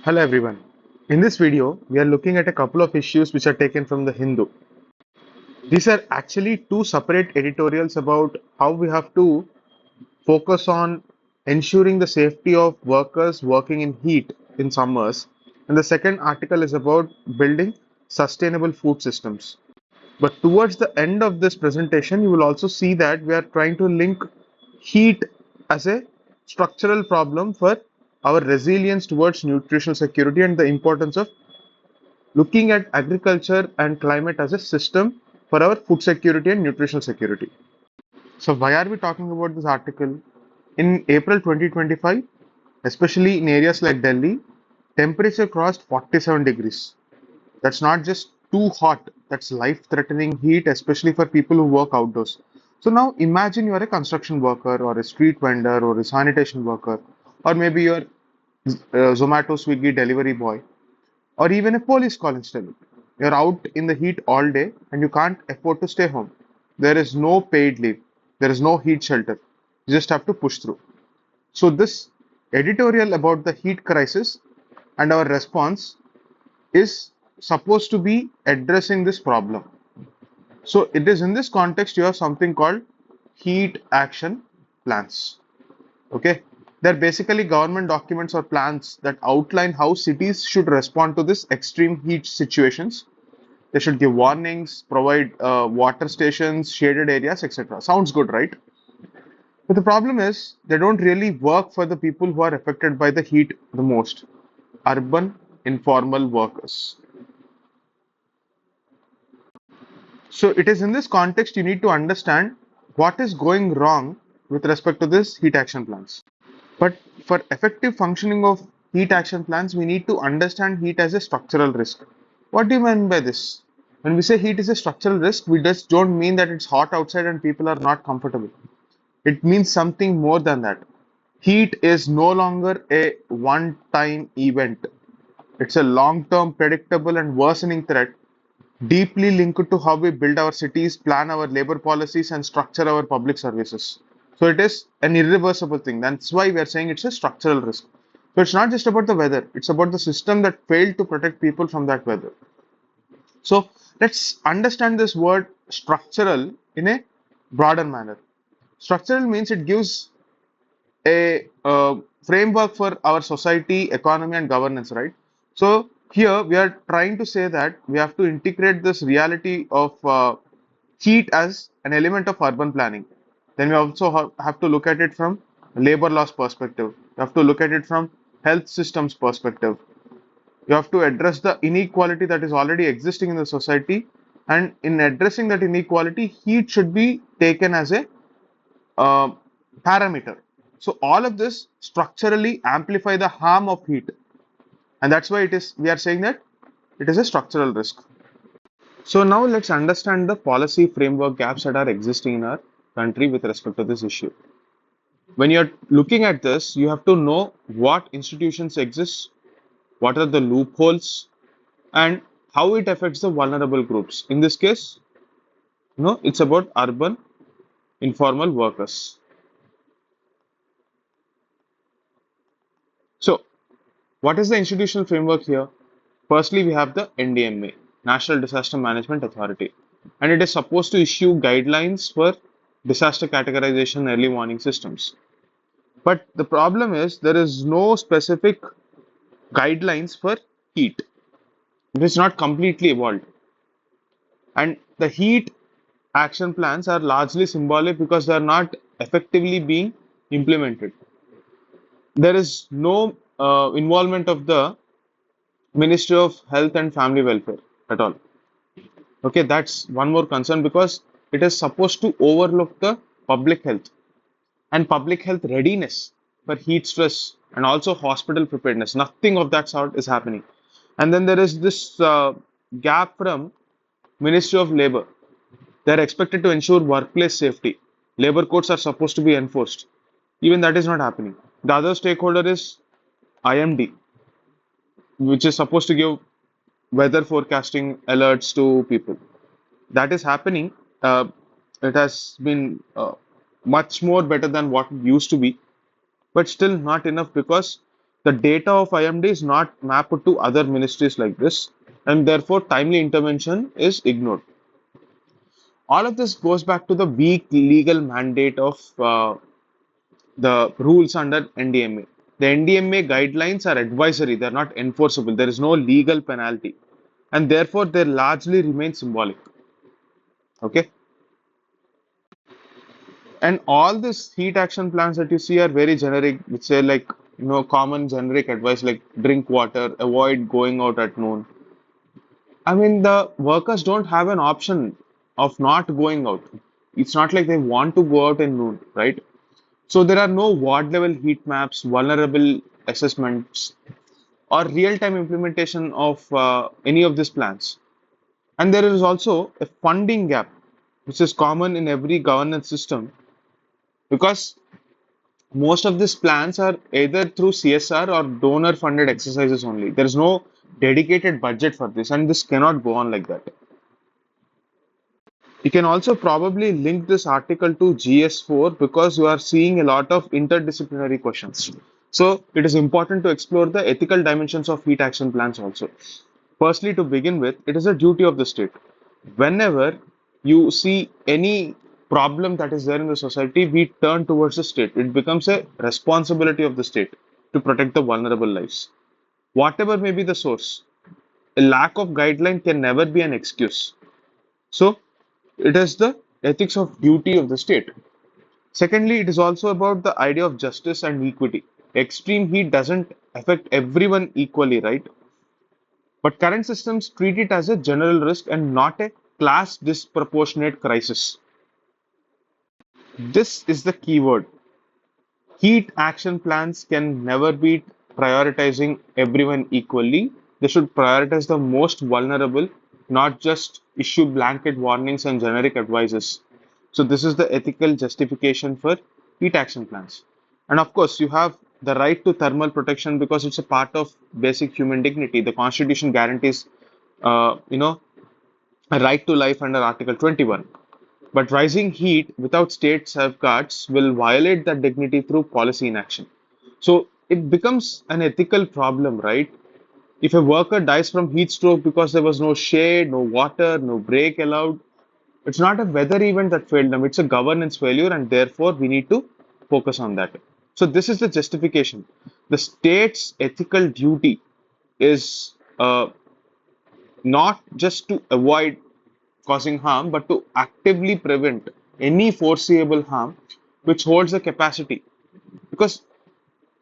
Hello everyone. In this video, we are looking at a couple of issues which are taken from the Hindu. These are actually two separate editorials about how we have to focus on ensuring the safety of workers working in heat in summers. And the second article is about building sustainable food systems. But towards the end of this presentation, you will also see that we are trying to link heat as a structural problem for our resilience towards nutritional security and the importance of looking at agriculture and climate as a system for our food security and nutritional security. So, why are we talking about this article? In April 2025, especially in areas like Delhi, temperature crossed 47 degrees. That's not just too hot, that's life threatening heat, especially for people who work outdoors. So, now imagine you are a construction worker or a street vendor or a sanitation worker, or maybe you're Zomato Swiggy delivery boy or even a police constable. You're out in the heat all day and you can't afford to stay home. There is no paid leave, there is no heat shelter. You just have to push through. So, this editorial about the heat crisis and our response is supposed to be addressing this problem. So, it is in this context you have something called heat action plans. Okay, they're basically government documents or plans that outline how cities should respond to this extreme heat situations. They should give warnings, provide water stations, shaded areas, etc. Sounds good, right? But the problem is they don't really work for the people who are affected by the heat the most: urban informal workers. So it is in this context you need to understand what is going wrong with respect to this heat action plans. But for effective functioning of heat action plans, we need to understand heat as a structural risk. What do you mean by this? When we say heat is a structural risk, we just don't mean that it's hot outside and people are not comfortable. It means something more than that. Heat is no longer a one time event, it's a long term, predictable, and worsening threat deeply linked to how we build our cities, plan our labor policies, and structure our public services. So it is an irreversible thing. That's why we are saying it's a structural risk. So it's not just about the weather, it's about the system that failed to protect people from that weather. So let's understand this word structural in a broader manner. Structural means it gives a framework for our society, economy, and governance, right? So here we are trying to say that we have to integrate this reality of heat as an element of urban planning. Then we also have to look at it from labor laws perspective. We have to look at it from health systems perspective. You have to address the inequality that is already existing in the society, and in addressing that inequality, heat should be taken as a uh, parameter. So all of this structurally amplify the harm of heat, and that's why it is we are saying that it is a structural risk. So now let's understand the policy framework gaps that are existing in our country with respect to this issue. When you're looking at this, you have to know what institutions exist, what are the loopholes, and how it affects the vulnerable groups. In this case, it's about urban informal workers. So what is the institutional framework here? Firstly, we have the NDMA, National Disaster Management Authority, and it is supposed to issue guidelines for disaster categorization early warning systems. But the problem is there is no specific guidelines for heat. It is not completely evolved. And the heat action plans are largely symbolic because they are not effectively being implemented. There is no involvement of the Ministry of Health and Family Welfare at all. Okay, that's one more concern because it is supposed to overlook the public health and public health readiness for heat stress and also hospital preparedness. Nothing of that sort is happening. And then there is this gap from Ministry of Labor. They are expected to ensure workplace safety. Labor codes are supposed to be enforced. Even that is not happening. The other stakeholder is IMD, which is supposed to give weather forecasting alerts to people. That is happening. It has been much more better than what it used to be, but still not enough because The data of IMD is not mapped to other ministries like this, and therefore timely intervention is ignored. All of this goes back to the weak legal mandate of the rules under NDMA. The NDMA guidelines are advisory, they're not enforceable. There is no legal penalty, and therefore they largely remain symbolic. Okay, and all these heat action plans that you see are very generic, which say like common generic advice like drink water, avoid going out at noon. I mean, the workers don't have an option of not going out. It's not like they want to go out in noon, right? So there are no ward level heat maps, vulnerable assessments, or real time implementation of any of these plans. And there is also a funding gap, which is common in every governance system because most of these plans are either through CSR or donor funded exercises only. There is no dedicated budget for this, and this cannot go on like that. You can also probably link this article to GS4 because you are seeing a lot of interdisciplinary questions. So it is important to explore the ethical dimensions of heat action plans also. Firstly, to begin with, it is a duty of the state. Whenever you see any problem that is there in the society, we turn towards the state. It becomes a responsibility of the state to protect the vulnerable lives. Whatever may be the source, a lack of guideline can never be an excuse. So, it is the ethics of duty of the state. Secondly, it is also about the idea of justice and equity. Extreme heat doesn't affect everyone equally, right? But current systems treat it as a general risk and not a class disproportionate crisis. This is the key word. Heat action plans can never be prioritizing everyone equally. They should prioritize the most vulnerable, not just issue blanket warnings and generic advices. So, this is the ethical justification for heat action plans. And of course, you have the right to thermal protection because it's a part of basic human dignity. The Constitution guarantees, a right to life under Article 21. But rising heat without state safeguards will violate that dignity through policy inaction. So it becomes an ethical problem, right? If a worker dies from heat stroke because there was no shade, no water, no break allowed, it's not a weather event that failed them, it's a governance failure, and therefore we need to focus on that. So, this is the justification. The state's ethical duty is not just to avoid causing harm, but to actively prevent any foreseeable harm which holds the capacity. Because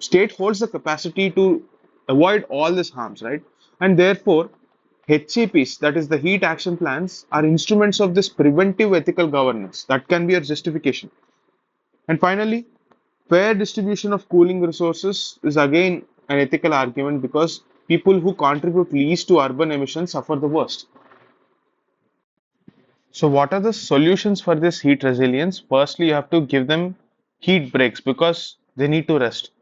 state holds the capacity to avoid all these harms, right? And therefore, HCPs, that is the heat action plans, are instruments of this preventive ethical governance. That can be a justification. And finally, fair distribution of cooling resources is again an ethical argument because people who contribute least to urban emissions suffer the worst. So, what are the solutions for this heat resilience? Firstly, you have to give them heat breaks because they need to rest.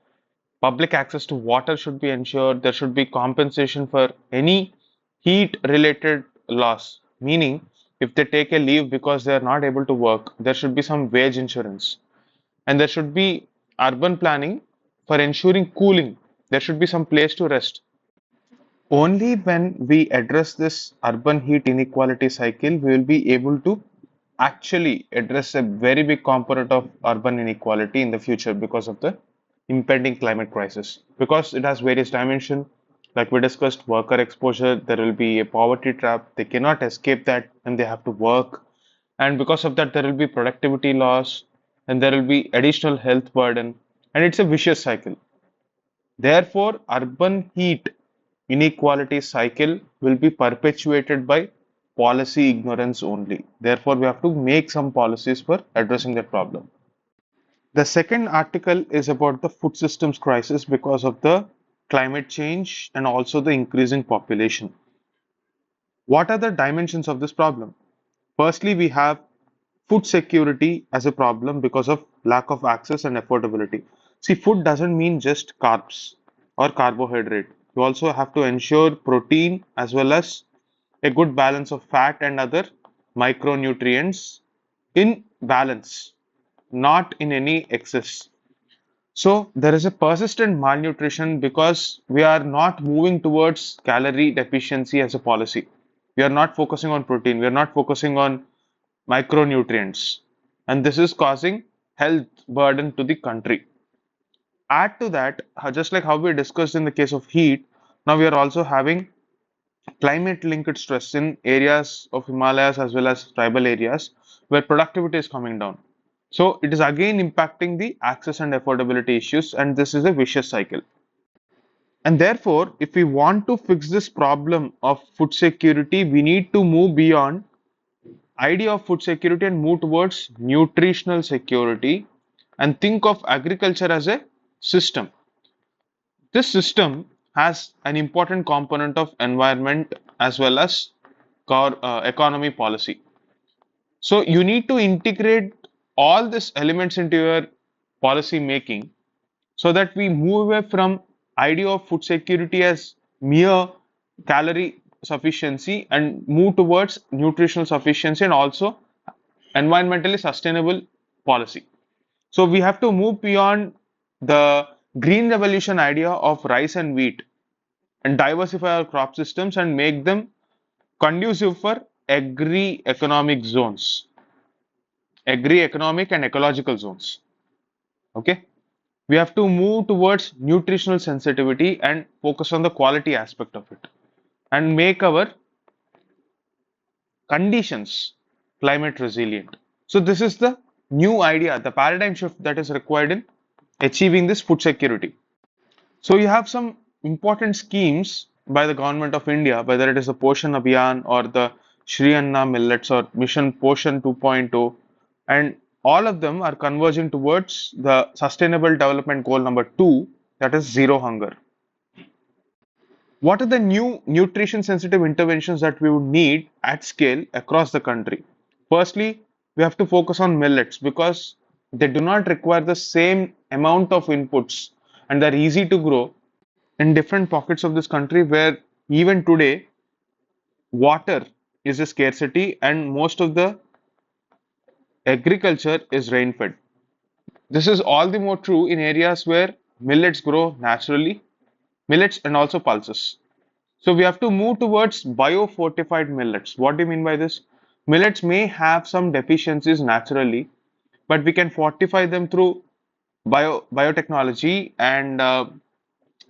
Public access to water should be ensured. There should be compensation for any heat related loss, meaning, if they take a leave because they are not able to work, there should be some wage insurance. And there should be urban planning for ensuring cooling. There should be some place to rest. Only when we address this urban heat inequality cycle, we will be able to actually address a very big component of urban inequality in the future because of the impending climate crisis. Because it has various dimensions, like we discussed, worker exposure, there will be a poverty trap, they cannot escape that and they have to work. And because of that, there will be productivity loss and there will be additional health burden. And it's a vicious cycle. Therefore, urban heat inequality cycle will be perpetuated by policy ignorance only. Therefore, we have to make some policies for addressing that problem. The second article is about the food systems crisis because of the climate change and also the increasing population. What are the dimensions of this problem? Firstly, we have food security as a problem because of lack of access and affordability. See, food doesn't mean just carbs or carbohydrate. You also have to ensure protein as well as a good balance of fat and other micronutrients in balance, not in any excess. So there is a persistent malnutrition because we are not moving towards calorie deficiency as a policy. We are not focusing on protein. We are not focusing on micronutrients. And this is causing health burden to the country. Add to that, just like how we discussed in the case of heat, now we are also having climate linked stress in areas of Himalayas as well as tribal areas where productivity is coming down. So it is again impacting the access and affordability issues, and this is a vicious cycle. And therefore, if we want to fix this problem of food security, we need to move beyond idea of food security and move towards nutritional security and think of agriculture as a system. This system has an important component of environment as well as economy policy. So you need to integrate all these elements into your policy making so that we move away from idea of food security as mere calorie sufficiency and move towards nutritional sufficiency and also environmentally sustainable policy. So we have to move beyond the green revolution idea of rice and wheat and diversify our crop systems and make them conducive for agri-economic zones, agri-economic and ecological zones. Okay. We have to move towards nutritional sensitivity and focus on the quality aspect of it and make our conditions climate resilient. So this is the new idea, the paradigm shift that is required in achieving this food security. So you have some important schemes by the government of India, whether it is the Poshan Abhiyan or the Shri Anna Millets or Mission Poshan 2.0, and all of them are converging towards the Sustainable Development Goal number 2, that is zero hunger. What are the new nutrition sensitive interventions that we would need at scale across the country? Firstly, we have to focus on millets because they do not require the same amount of inputs and they're easy to grow in different pockets of this country where even today water is a scarcity and most of the agriculture is rain fed. This is all the more true in areas where millets grow naturally, millets and also pulses. So we have to move towards biofortified millets. What do you mean by this? Millets may have some deficiencies naturally, but we can fortify them through biotechnology and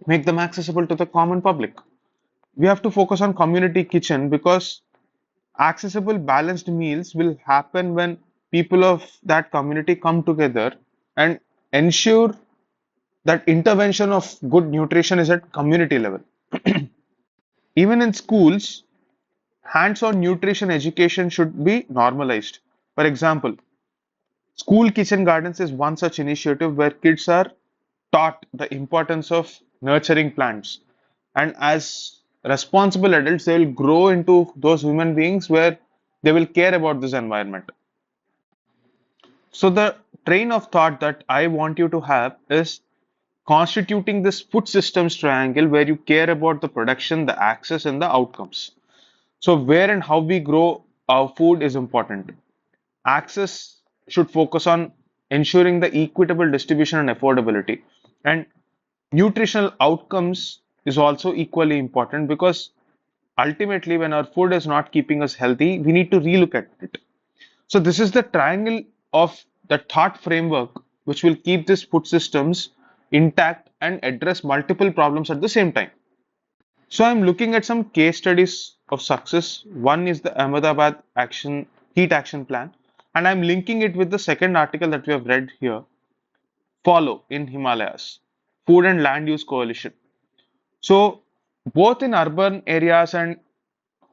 make them accessible to the common public. We have to focus on community kitchen because accessible balanced meals will happen when people of that community come together and ensure that intervention of good nutrition is at community level. Even in schools, hands-on nutrition education should be normalized. For example, school kitchen gardens is one such initiative where kids are taught the importance of nurturing plants. And as responsible adults, they will grow into those human beings where they will care about this environment. So the train of thought that I want you to have is constituting this food systems triangle where you care about the production, the access, and the outcomes. So where and how we grow our food is important. Access should focus on ensuring the equitable distribution and affordability. And nutritional outcomes is also equally important because ultimately when our food is not keeping us healthy, we need to relook at it. So this is the triangle of the thought framework which will keep these food systems intact and address multiple problems at the same time. So I'm looking at some case studies of success. One is the Ahmedabad heat action plan, and I'm linking it with the second article that we have read here, Follow in Himalayas, Food and Land Use Coalition. So both in urban areas and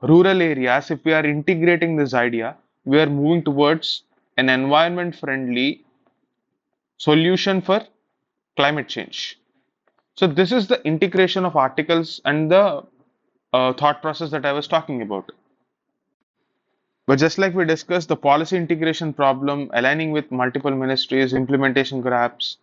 rural areas, if we are integrating this idea, we are moving towards an environment friendly solution for climate change. So this is the integration of articles and the thought process that I was talking about. But just like we discussed, the policy integration problem, aligning with multiple ministries, implementation gaps,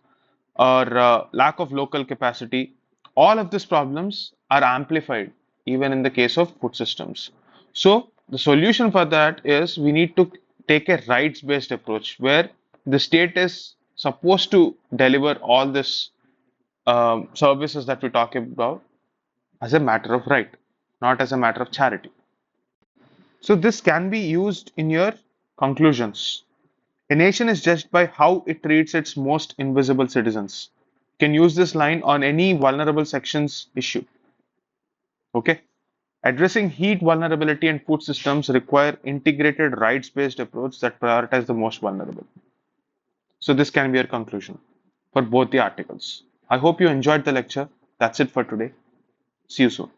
or lack of local capacity, all of these problems are amplified even in the case of food systems. So the solution for that is we need to take a rights-based approach where the state is supposed to deliver all this services that we talk about as a matter of right, not as a matter of charity. So this can be used in your conclusions. A nation is judged by how it treats its most invisible citizens. You can use this line on any vulnerable sections issue. Okay. Addressing heat vulnerability and food systems require integrated rights-based approach that prioritize the most vulnerable. So this can be your conclusion for both the articles. I hope you enjoyed the lecture. That's it for today. See you soon.